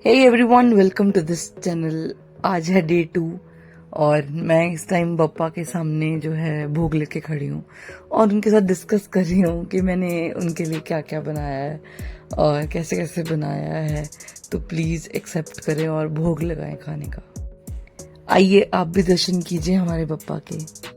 Hey everyone, welcome to this channel. आज है day 2 और मैं इस टाइम पप्पा के सामने जो है भोग लेके खड़ी हूँ और उनके साथ डिस्कस कर रही हूँ कि मैंने उनके लिए क्या क्या बनाया है और कैसे कैसे बनाया है। तो प्लीज़ एक्सेप्ट करें और भोग लगाएं खाने का। आइए आप भी दर्शन कीजिए हमारे पप्पा के।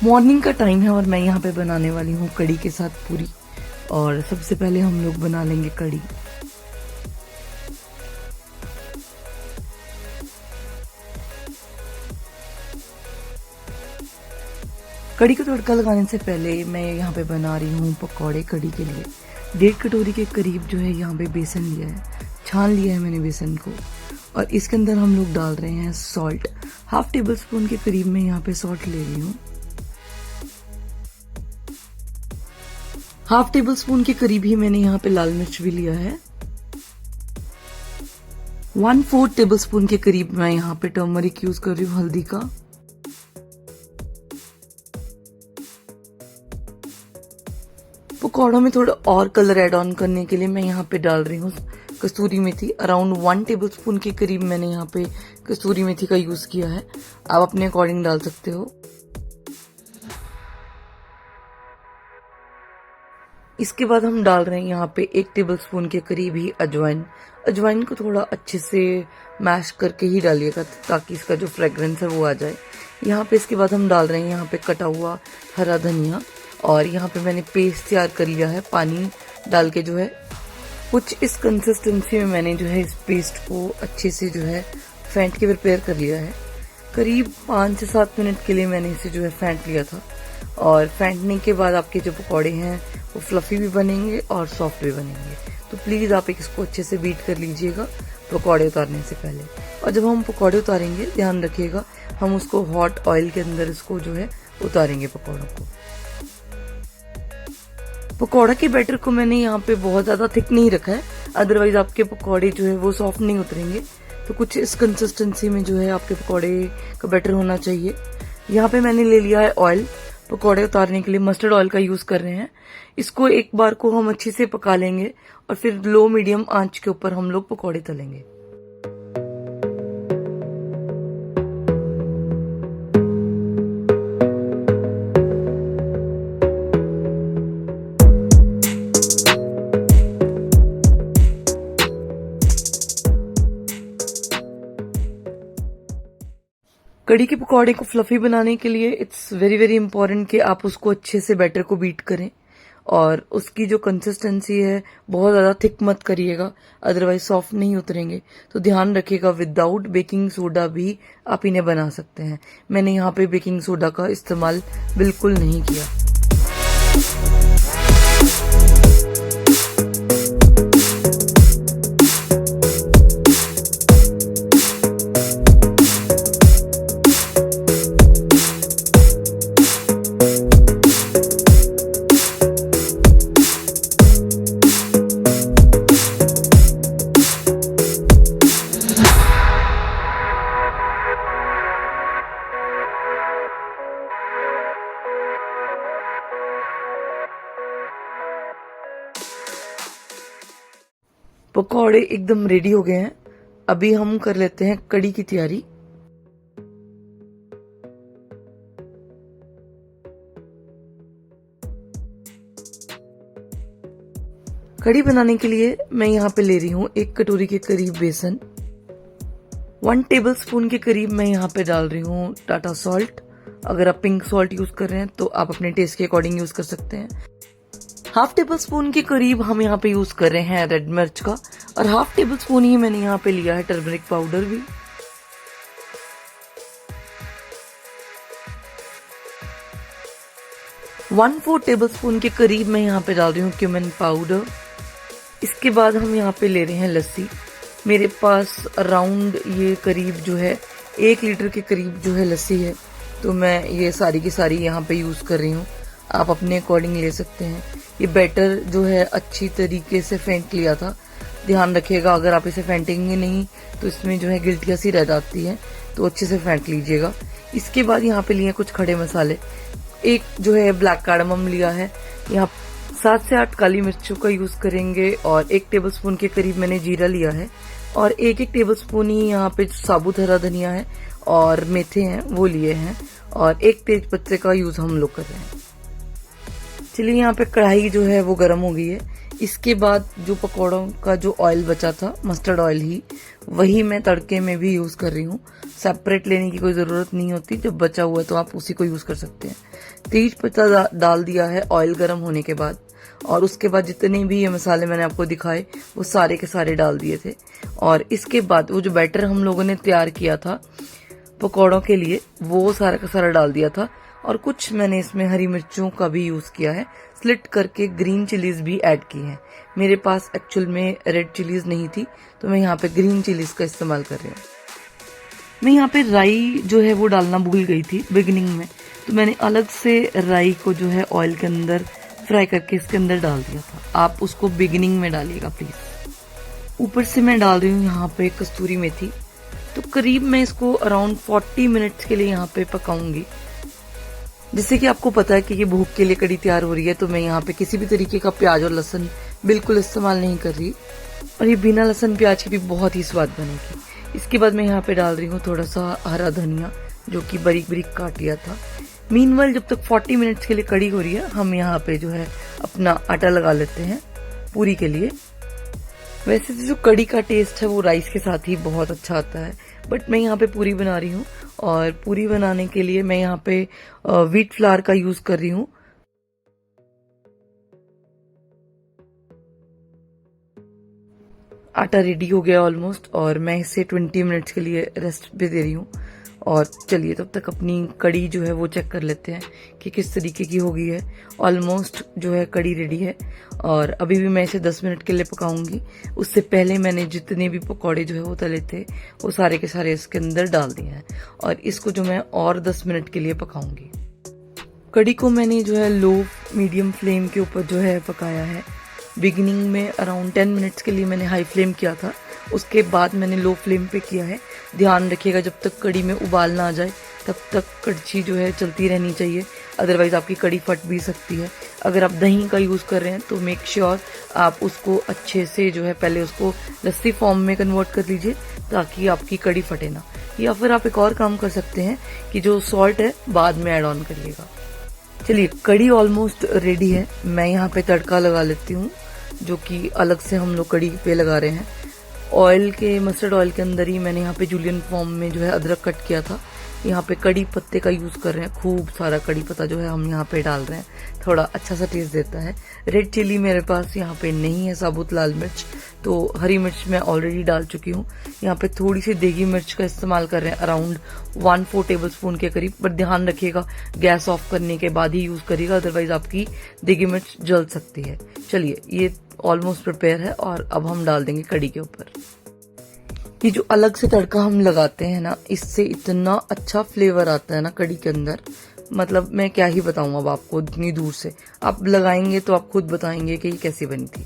मॉर्निंग का टाइम है और मैं यहाँ पे बनाने वाली हूँ कड़ी के साथ पूरी। और सबसे पहले हम लोग बना लेंगे कड़ी। कड़ी को तड़का लगाने से पहले मैं यहाँ पे बना रही हूँ पकौड़े कड़ी के लिए। 1.5 कटोरी के करीब जो है यहाँ पे बेसन लिया है, छान लिया है मैंने बेसन को। और इसके अंदर हम लोग डाल रहे हैं सॉल्ट। 1/2 टेबल स्पून के करीब मैं यहाँ पे सॉल्ट ले रही हूँ। 1/2 टेबल स्पून के करीब ही मैंने यहाँ पे लाल मिर्च भी लिया है। 1/4 टेबल स्पून के करीब मैं यहाँ पे टर्मरिक यूज कर रही हूँ, हल्दी का। पकौड़ों में थोड़ा और कलर ऐड ऑन करने के लिए मैं यहाँ पे डाल रही हूँ कसूरी मेथी। अराउंड 1 टेबल स्पून के करीब मैंने यहाँ पे कसूरी मेथी का यूज किया है। आप अपने अकॉर्डिंग डाल सकते हो। इसके बाद हम डाल रहे हैं यहाँ पे 1 टेबल स्पून के करीब ही अजवाइन। अजवाइन को थोड़ा अच्छे से मैश करके ही डालिएगा ताकि इसका जो फ्रेग्रेंस है वो आ जाए। यहाँ पे इसके बाद हम डाल रहे हैं यहाँ पे कटा हुआ हरा धनिया। और यहाँ पे मैंने पेस्ट तैयार कर लिया है पानी डाल के, जो है कुछ इस कंसिस्टेंसी में मैंने जो है इस पेस्ट को अच्छे से जो है फेंट के प्रिपेयर कर लिया है। करीब 5 से 7 मिनट के लिए मैंने इसे जो है फेंट लिया था। और फेंटने के बाद आपके जो पकौड़े हैं वो फ्लफी भी बनेंगे और सॉफ्ट भी बनेंगे। तो प्लीज आप इसको अच्छे से बीट कर लीजिएगा पकौड़े उतारने से पहले। और जब हम पकौड़े उतारेंगे ध्यान रखिएगा हम उसको हॉट ऑयल के अंदर इसको जो है उतारेंगे पकौड़ों को। पकौड़ा के बैटर को मैंने यहाँ पे बहुत ज्यादा थिक नहीं रखा है, अदरवाइज आपके पकौड़े जो है वो सॉफ्ट नहीं उतरेंगे। तो कुछ इस कंसिस्टेंसी में जो है आपके पकौड़े का बैटर होना चाहिए। यहाँ पे मैंने ले लिया है ऑयल। पकौड़े उतारने के लिए मस्टर्ड ऑयल का यूज कर रहे हैं। इसको एक बार को हम अच्छे से पका लेंगे और फिर लो मीडियम आंच के ऊपर हम लोग पकौड़े तलेंगे। कड़ी के पकौड़े को फ्लफी बनाने के लिए इट्स वेरी वेरी इंपॉर्टेंट कि आप उसको अच्छे से बैटर को बीट करें और उसकी जो कंसिस्टेंसी है बहुत ज्यादा थिक मत करिएगा, अदरवाइज सॉफ्ट नहीं उतरेंगे। तो ध्यान रखिएगा विदाउट बेकिंग सोडा भी आप इन्हें बना सकते हैं। मैंने यहाँ पे बेकिंग सोडा का इस्तेमाल बिल्कुल नहीं किया। पकौड़े एकदम रेडी हो गए हैं। अभी हम कर लेते हैं कड़ी की तैयारी। कड़ी बनाने के लिए मैं यहाँ पे ले रही हूँ 1 कटोरी के करीब बेसन। 1 टेबल स्पून के करीब मैं यहाँ पे डाल रही हूँ टाटा सॉल्ट। अगर आप पिंक सॉल्ट यूज कर रहे हैं तो आप अपने टेस्ट के अकॉर्डिंग यूज कर सकते हैं। 1/2 टेबल स्पून के करीब हम यहाँ पे यूज कर रहे हैं रेड मिर्च का। और 1/2 टेबल स्पून ही मैंने यहाँ पे लिया है टर्मरिक पाउडर भी। 1/4 टेबल स्पून के करीब मैं यहाँ पे डाल रही हूँ क्यूमिन पाउडर। इसके बाद हम यहाँ पे ले रहे हैं लस्सी। मेरे पास अराउंड ये करीब जो है 1 लीटर के करीब जो है लस्सी है, तो मैं ये सारी की सारी यहाँ पे यूज़ कर रही हूँ। आप अपने अकॉर्डिंग ले सकते हैं। ये बैटर जो है अच्छी तरीके से फेंट लिया था। ध्यान रखिएगा, अगर आप इसे फेंटेंगे नहीं तो इसमें जो है गिल्टियाँ सी रह जाती है, तो अच्छे से फेंट लीजिएगा। इसके बाद यहाँ पे लिए कुछ खड़े मसाले। एक जो है ब्लैक कार्डमम लिया है, यहाँ 7 से 8 काली मिर्चों का यूज करेंगे, और 1 टेबलस्पून के करीब मैंने जीरा लिया है, और 1-1 टेबलस्पून ही यहाँ पे साबुत हरा धनिया है और मेथे हैं वो लिए हैं, और 1 तेज पत्ते का यूज हम लोग कर रहे हैं। चलिए, यहाँ पे कढ़ाई जो है वो गर्म हो गई है। इसके बाद जो पकौड़ों का जो ऑयल बचा था, मस्टर्ड ऑयल ही, वही मैं तड़के में भी यूज कर रही हूँ। सेपरेट लेने की कोई जरूरत नहीं होती, जब बचा हुआ है तो आप उसी को यूज कर सकते हैं। तेज पत्ता डाल दिया है ऑयल गर्म होने के बाद, और उसके बाद जितने भी ये मसाले मैंने आपको दिखाए वो सारे के सारे डाल दिए थे। और इसके बाद वो जो बैटर हम लोगों ने तैयार किया था पकौड़ों के लिए, वो सारा का सारा डाल दिया था। और कुछ मैंने इसमें हरी मिर्चों का भी यूज किया है, स्लिट करके ग्रीन चिलीज भी ऐड की हैं। मेरे पास एक्चुअल में रेड चिलीज नहीं थी, तो मैं यहाँ पे ग्रीन चिलीज का इस्तेमाल कर रही हूँ। मैं यहाँ पे राई जो है वो डालना भूल गई थी बिगिनिंग में, तो मैंने अलग से राई को जो है ऑयल के अंदर फ्राई करके इसके अंदर डाल दिया था। आप उसको बिगिनिंग में डालिएगा प्लीज। ऊपर से मैं डाल रही हूँ यहाँ पे कस्तूरी मेथी। तो करीब मैं इसको अराउंड 40 मिनट्स के लिए यहाँ पे पकाऊंगी। जैसे कि आपको पता है कि ये भूख के लिए कड़ी तैयार हो रही है, तो मैं यहाँ पे किसी भी तरीके का प्याज और लहसुन बिल्कुल इस्तेमाल नहीं कर रही, और ये बिना लहसुन प्याज के भी बहुत ही स्वाद बनेगी। इसके बाद मैं यहाँ पे डाल रही हूँ थोड़ा सा हरा धनिया, जो कि बारीक बारीक काट लिया था। मीनवाइल जब तक 40 मिनट्स के लिए कड़ी हो रही है, हम यहाँ पे जो है अपना आटा लगा लेते हैं पूरी के लिए। वैसे तो जो कड़ी का टेस्ट है वो राइस के साथ ही बहुत अच्छा आता है, बट मैं यहाँ पे पूरी बना रही हूँ, और पूरी बनाने के लिए मैं यहाँ पे व्हीट फ्लावर का यूज कर रही हूँ। आटा रेडी हो गया ऑलमोस्ट, और मैं इसे 20 मिनट्स के लिए रेस्ट पे दे रही हूँ। और चलिए तब तक अपनी कड़ी जो है वो चेक कर लेते हैं कि किस तरीके की हो गई है। ऑलमोस्ट जो है कड़ी रेडी है, और अभी भी मैं इसे 10 मिनट के लिए पकाऊंगी। उससे पहले मैंने जितने भी पकौड़े जो है वो तले थे वो सारे के सारे इसके अंदर डाल दिए हैं, और इसको जो मैं और 10 मिनट के लिए पकाऊंगी। कड़ी को मैंने जो है लो मीडियम फ्लेम के ऊपर जो है पकाया है। बिगिनिंग में अराउंड 10 मिनट्स के लिए मैंने हाई फ्लेम किया था, उसके बाद मैंने लो फ्लेम पे किया है। ध्यान रखिएगा, जब तक कड़ी में उबाल ना आ जाए तब तक कड़छी जो है चलती रहनी चाहिए, अदरवाइज आपकी कड़ी फट भी सकती है। अगर आप दही का यूज कर रहे हैं तो मेक श्योर आप उसको अच्छे से जो है पहले उसको लस्सी फॉर्म में कन्वर्ट कर लीजिए, ताकि आपकी कड़ी फटे ना। या फिर आप एक और काम कर सकते हैं कि जो सॉल्ट है बाद में ऐड ऑन करिएगा। चलिए, कड़ी ऑलमोस्ट रेडी है। मैं यहाँ पे तड़का लगा लेती हूँ, जो कि अलग से हम लोग कड़ी पे लगा रहे हैं। ऑयल के मस्टर्ड ऑयल के अंदर ही मैंने यहाँ पे जूलियन फॉर्म में जो है अदरक कट किया था। यहाँ पे कड़ी पत्ते का यूज कर रहे हैं, खूब सारा कड़ी पत्ता जो है हम यहाँ पे डाल रहे हैं, थोड़ा अच्छा सा टेस्ट देता है। रेड चिली मेरे पास यहाँ पे नहीं है, साबुत लाल मिर्च, तो हरी मिर्च मैं ऑलरेडी डाल चुकी हूँ। यहाँ पे थोड़ी सी देगी मिर्च का इस्तेमाल कर रहे हैं, अराउंड 1/4 टेबलस्पून के करीब। पर ध्यान रखिएगा, गैस ऑफ करने के बाद ही यूज करिएगा, अदरवाइज आपकी देगी मिर्च जल सकती है। चलिए, ये ऑलमोस्ट प्रिपेयर है, और अब हम डाल देंगे कड़ी के ऊपर। ये जो अलग से तड़का हम लगाते हैं ना, इससे इतना अच्छा फ्लेवर आता है ना कड़ी के अंदर, मतलब मैं क्या ही बताऊं अब आपको। इतनी दूर से आप लगाएंगे तो आप खुद बताएंगे कि ये कैसी बनी थी।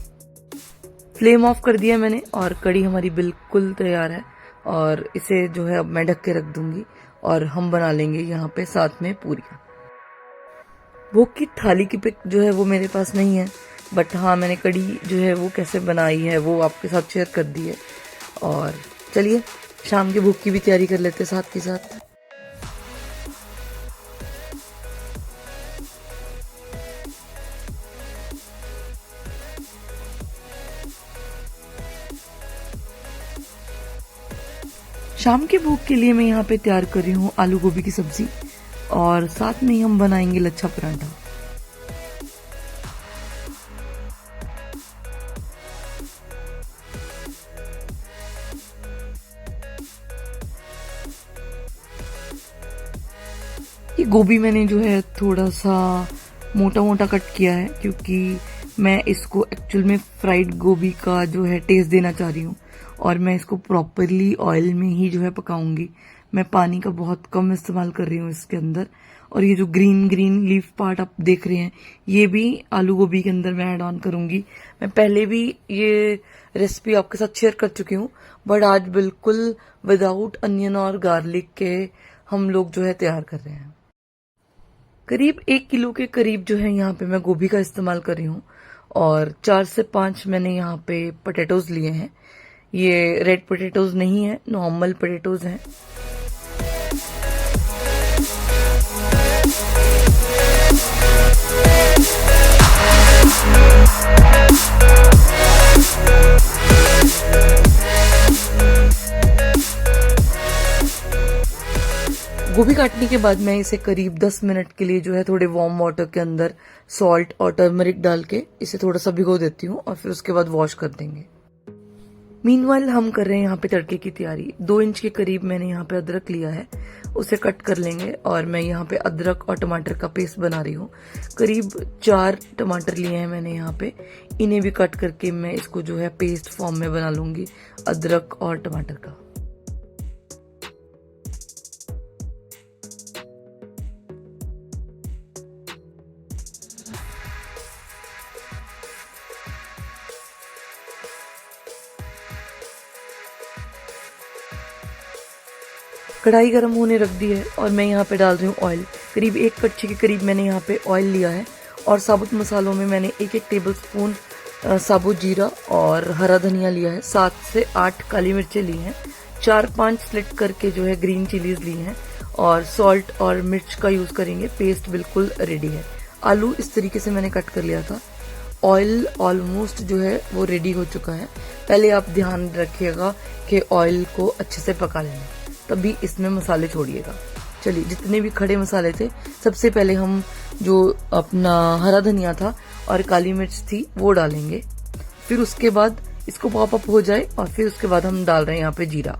फ्लेम ऑफ कर दिया मैंने, और कड़ी हमारी बिल्कुल तैयार है, और इसे जो है अब मैं ढक के रख दूंगी, और हम बना लेंगे यहाँ पे साथ में पूरियां। भोग की थाली की पिक जो है वो मेरे पास नहीं है, बट हाँ, मैंने कड़ी जो है वो कैसे बनाई है वो आपके साथ शेयर कर दी है। और चलिए, शाम के भूख की भी तैयारी कर लेते साथ के साथ। शाम के भूख के लिए मैं यहाँ पे तैयार कर रही हूँ आलू गोभी की सब्जी, और साथ में ही हम बनाएंगे लच्छा पराठा। ये गोभी मैंने जो है थोड़ा सा मोटा मोटा कट किया है, क्योंकि मैं इसको एक्चुअल में फ्राइड गोभी का जो है टेस्ट देना चाह रही हूँ, और मैं इसको प्रॉपरली ऑयल में ही जो है पकाऊंगी। मैं पानी का बहुत कम इस्तेमाल कर रही हूँ इसके अंदर। और ये जो ग्रीन ग्रीन लीफ पार्ट आप देख रहे हैं, ये भी आलू गोभी के अंदर मैं ऐड ऑन करूंगी। मैं पहले भी ये रेसिपी आपके साथ शेयर कर चुकी हूँ, बट आज बिल्कुल विदाउट अनियन और गार्लिक के हम लोग जो है तैयार कर रहे हैं। करीब 1 किलो के करीब जो है यहाँ पे मैं गोभी का इस्तेमाल कर रही हूँ, और 4 से 5 मैंने यहाँ पे पोटैटोज लिए हैं। ये रेड पोटैटोज नहीं है, नॉर्मल पोटैटोज हैं। गोभी काटने के बाद मैं इसे करीब 10 मिनट के लिए जो है थोड़े वार्म वाटर के अंदर सॉल्ट और टर्मरिक डाल के इसे थोड़ा सा भिगो देती हूँ, और फिर उसके बाद वॉश कर देंगे। मीनवाइल हम कर रहे हैं यहाँ पे तड़के की तैयारी। 2 इंच के करीब मैंने यहाँ पे अदरक लिया है, उसे कट कर लेंगे। और मैं यहाँ पे अदरक और टमाटर का पेस्ट बना रही हूँ। करीब 4 टमाटर लिए हैं मैंने यहाँ पे, इन्हें भी कट करके मैं इसको जो है पेस्ट फॉर्म में बना लूंगी अदरक और टमाटर का। कढ़ाई गर्म होने रख दी है और मैं यहाँ पे डाल रही हूँ ऑयल। करीब 1 कड़छी के करीब मैंने यहाँ पे ऑयल लिया है। और साबुत मसालों में मैंने 1-1 टेबल स्पून साबुत जीरा और हरा धनिया लिया है। 7 से 8 काली मिर्चें ली हैं। 4-5 स्लिट करके जो है ग्रीन चिलीज ली हैं। और सॉल्ट और मिर्च का यूज करेंगे। पेस्ट बिल्कुल रेडी है। आलू इस तरीके से मैंने कट कर लिया था। ऑयल ऑलमोस्ट जो है वो रेडी हो चुका है। पहले आप ध्यान रखिएगा कि ऑयल को अच्छे से पका लेना, तभी इसमें मसाले छोड़िएगा। चलिए, जितने भी खड़े मसाले थे, सबसे पहले हम जो अपना हरा धनिया था और काली मिर्च थी वो डालेंगे। फिर उसके बाद इसको पॉप अप हो जाए और फिर उसके बाद हम डाल रहे हैं यहाँ पे जीरा।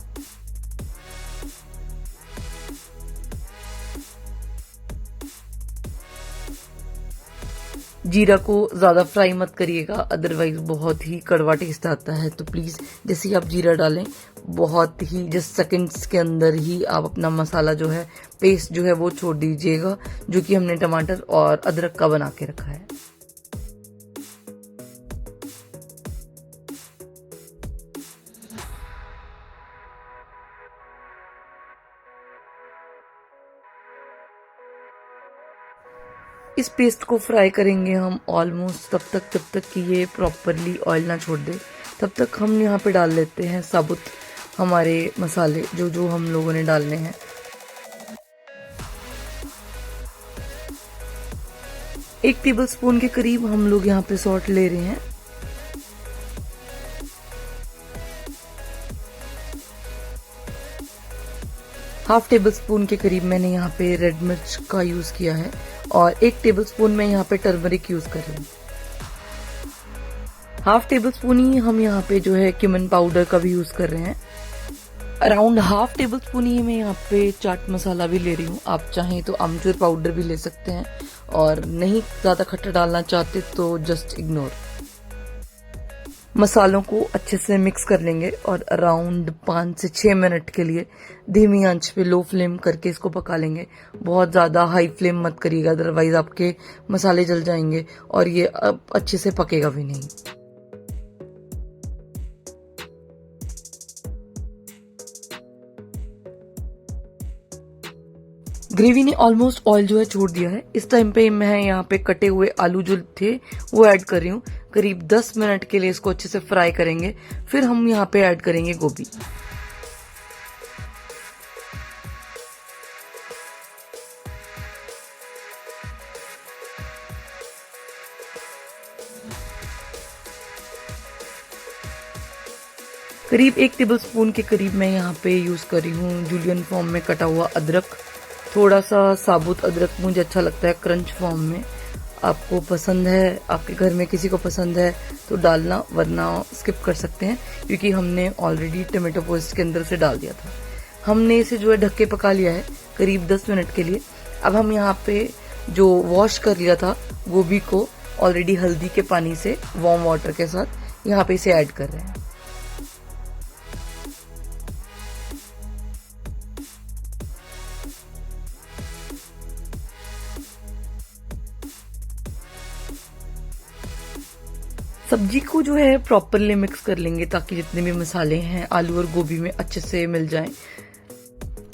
जीरा को ज्यादा फ्राई मत करिएगा, अदरवाइज बहुत ही कड़वा टेस्ट आता है। तो प्लीज जैसे ही आप जीरा डालें, बहुत ही जस्ट सेकंड्स के अंदर ही आप अपना मसाला जो है, पेस्ट जो है वो छोड़ दीजिएगा, जो कि हमने टमाटर और अदरक का बना के रखा है। इस पेस्ट को फ्राई करेंगे हम ऑलमोस्ट जब तक कि ये प्रॉपरली ऑयल ना छोड़ दे। तब तक हम यहाँ पे डाल लेते हैं साबुत हमारे मसाले जो हम लोगों ने डालने हैं। एक टेबल स्पून के करीब हम लोग यहाँ पे सॉल्ट ले रहे हैं। हाफ टेबल स्पून के करीब मैंने यहाँ पे रेड मिर्च का यूज किया है, और 1 टेबल स्पून में यहाँ पे टर्मरिक यूज कर रही हूँ। हाफ टेबल स्पून ही हम यहाँ पे जो है क्यूमिन पाउडर का भी यूज कर रहे हैं। अराउंड हाफ टेबल स्पून ही मैं यहाँ पे चाट मसाला भी ले रही हूँ। आप चाहें तो अमचूर पाउडर भी ले सकते हैं, और नहीं ज्यादा खट्टा डालना चाहते तो जस्ट इग्नोर। मसालों को अच्छे से मिक्स कर लेंगे और अराउंड 5 से 6 मिनट के लिए धीमी आंच पे लो फ्लेम करके इसको पका लेंगे। बहुत ज्यादा हाई फ्लेम मत करिएगा, अदरवाइज आपके मसाले जल जाएंगे और ये अच्छे से पकेगा भी नहीं। ग्रेवी ने ऑलमोस्ट ऑयल जो है छोड़ दिया है। इस टाइम पे मैं यहाँ पे कटे हुए आलू जो थे वो ऐड कर रही हूँ। करीब 10 मिनट के लिए इसको अच्छे से फ्राई करेंगे, फिर हम यहाँ पे ऐड करेंगे गोभी। करीब 1 टेबल स्पून के करीब मैं यहाँ पे यूज कर रही हूँ जूलियन फॉर्म में कटा हुआ अदरक। थोड़ा सा साबुत अदरक मुझे अच्छा लगता है क्रंच फॉर्म में। आपको पसंद है, आपके घर में किसी को पसंद है तो डालना, वरना स्किप कर सकते हैं, क्योंकि हमने ऑलरेडी टमाटो पेस्ट के अंदर से डाल दिया था। हमने इसे जो है ढक के पका लिया है करीब 10 मिनट के लिए। अब हम यहाँ पे जो वॉश कर लिया था गोभी को ऑलरेडी हल्दी के पानी से वार्म वाटर के साथ यहाँ पे इसे ऐड कर रहे हैं। सब्जी को जो है प्रॉपरली मिक्स कर लेंगे ताकि जितने भी मसाले हैं आलू और गोभी में अच्छे से मिल जाएं।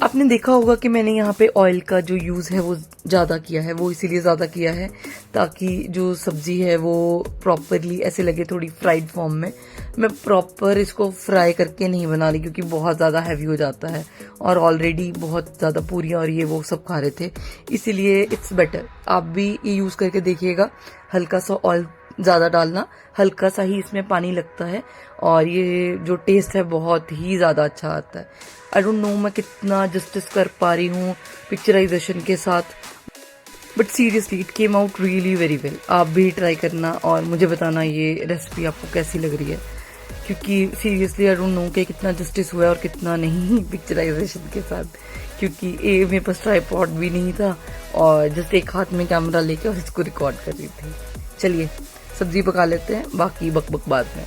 आपने देखा होगा कि मैंने यहाँ पे ऑयल का जो यूज है वो ज्यादा किया है, वो इसीलिए ज्यादा किया है ताकि जो सब्जी है वो प्रॉपरली ऐसे लगे थोड़ी फ्राइड फॉर्म में। मैं प्रॉपर इसको फ्राई करके नहीं बना रही क्योंकि बहुत ज्यादा हैवी हो जाता है और ऑलरेडी बहुत ज्यादा पूरियां और ये वो सब खा रहे थे, इसीलिए इट्स बेटर आप भी ये यूज करके देखिएगा। हल्का सा ऑयल ज्यादा डालना, हल्का सा ही इसमें पानी लगता है और ये जो टेस्ट है बहुत ही ज्यादा अच्छा आता है। आई डोंट नो मैं कितना जस्टिस कर पा रही हूँ पिक्चराइजेशन के साथ, but seriously it came out really very well. आप भी ट्राई करना और मुझे बताना ये रेसिपी आपको कैसी लग रही है, क्योंकि सीरियसली आई डोंट नो कि कितना जस्टिस हुआ है और कितना नहीं पिक्चराइजेशन के साथ, क्योंकि मेरे पास ट्राइपॉड भी नहीं था और जस्ट एक हाथ में कैमरा लेके और इसको रिकॉर्ड कर रही थी। चलिए सब्जी पका लेते हैं, बाकी बकबक बाद में।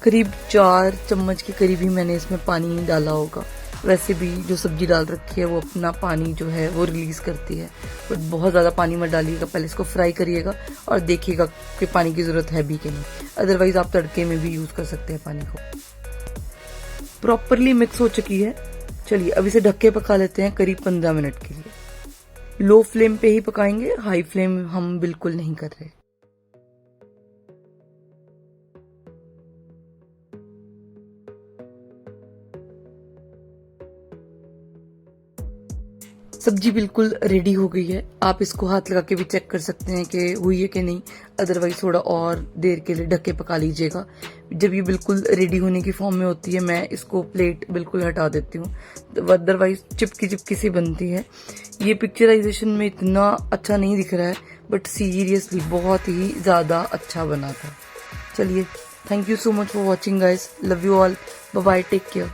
करीब 4 चम्मच के करीब ही मैंने इसमें पानी डाला होगा। वैसे भी जो सब्जी डाल रखी है वो अपना पानी जो है वो रिलीज करती है, बट बहुत ज्यादा पानी मत डालिएगा। पहले इसको फ्राई करिएगा और देखिएगा कि पानी की जरूरत है भी कि नहीं, अदरवाइज आप तड़के में भी यूज कर सकते हैं पानी को। प्रॉपरली मिक्स हो चुकी है। चलिए अब इसे ढक के पका लेते हैं करीब 15 मिनट के लिए। लो फ्लेम पे ही पकाएंगे, हाई फ्लेम हम बिल्कुल नहीं कर रहे। सब्जी बिल्कुल रेडी हो गई है। आप इसको हाथ लगा के भी चेक कर सकते हैं कि हुई है कि नहीं, अदरवाइज थोड़ा और देर के लिए ढक के पका लीजिएगा। जब ये बिल्कुल रेडी होने की फॉर्म में होती है मैं इसको प्लेट बिल्कुल हटा देती हूँ, अदरवाइज चिपकी चिपकी सी बनती है। ये पिक्चराइजेशन में इतना अच्छा नहीं दिख रहा है, बट सीरियसली बहुत ही ज्यादा अच्छा बना था। चलिए, thank you so much for watching guys, love you all, bye bye, take care.